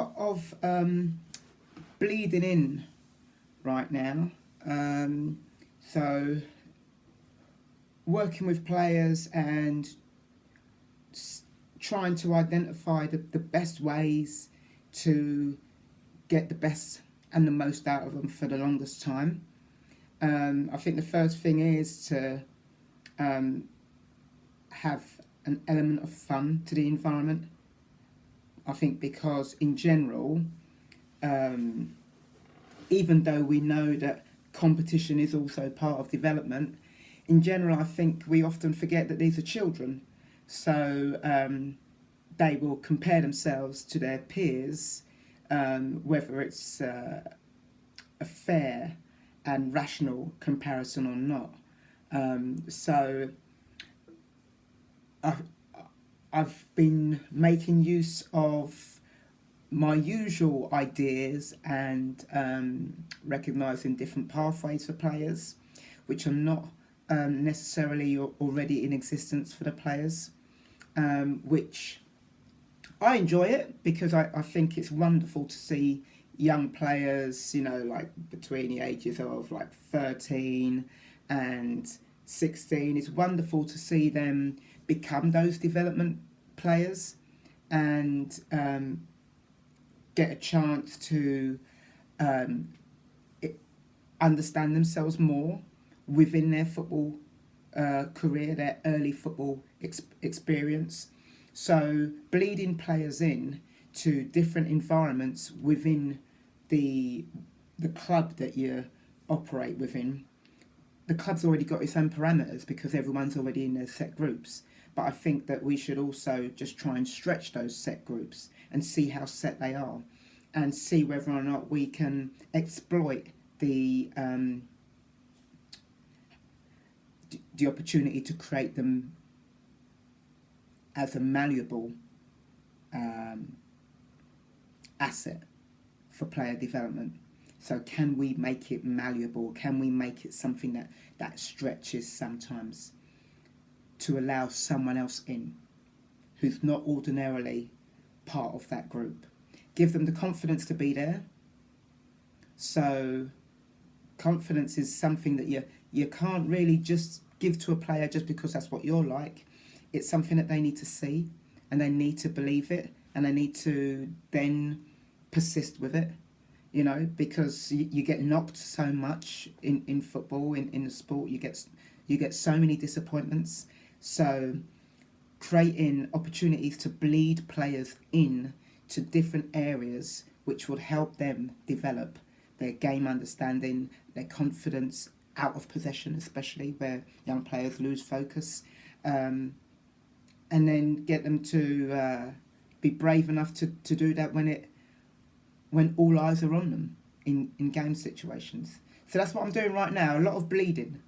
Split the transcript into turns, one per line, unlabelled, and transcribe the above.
lot of bleeding in right now. So working with players and trying to identify the best ways to get the best and the most out of them for the longest time. I think the first thing is to have an element of fun to the environment. I think because in general, even though we know that competition is also part of development, in general I think we often forget that these are children. So they will compare themselves to their peers, whether it's a fair and rational comparison or not. So I've been making use of my usual ideas and recognising different pathways for players, which are not necessarily already in existence for the players, which I enjoy it because I think it's wonderful to see young players, like between the ages of like 13 and 16. It's wonderful to see them become those development players and get a chance to understand themselves more within their football career, their early football experience. So bleeding players in to different environments within the club that you operate within. The club's already got its own parameters because everyone's already in their set groups. But I think that we should also just try and stretch those set groups and see how set they are and see whether or not we can exploit the opportunity to create them as a malleable asset for player development. So can we make it malleable? Can we make it something that stretches sometimes to allow someone else in who's not ordinarily part of that group? Give them the confidence to be there. So confidence is something that you can't really just give to a player just because that's what you're like. It's something that they need to see and they need to believe it and they need to then persist with it, because you get knocked so much in football, in the sport. You get so many disappointments. So creating opportunities to bleed players in to different areas which would help them develop their game understanding, their confidence out of possession, especially where young players lose focus, and then get them to be brave enough to do that when all eyes are on them in game situations. So that's what I'm doing right now. A lot of bleeding.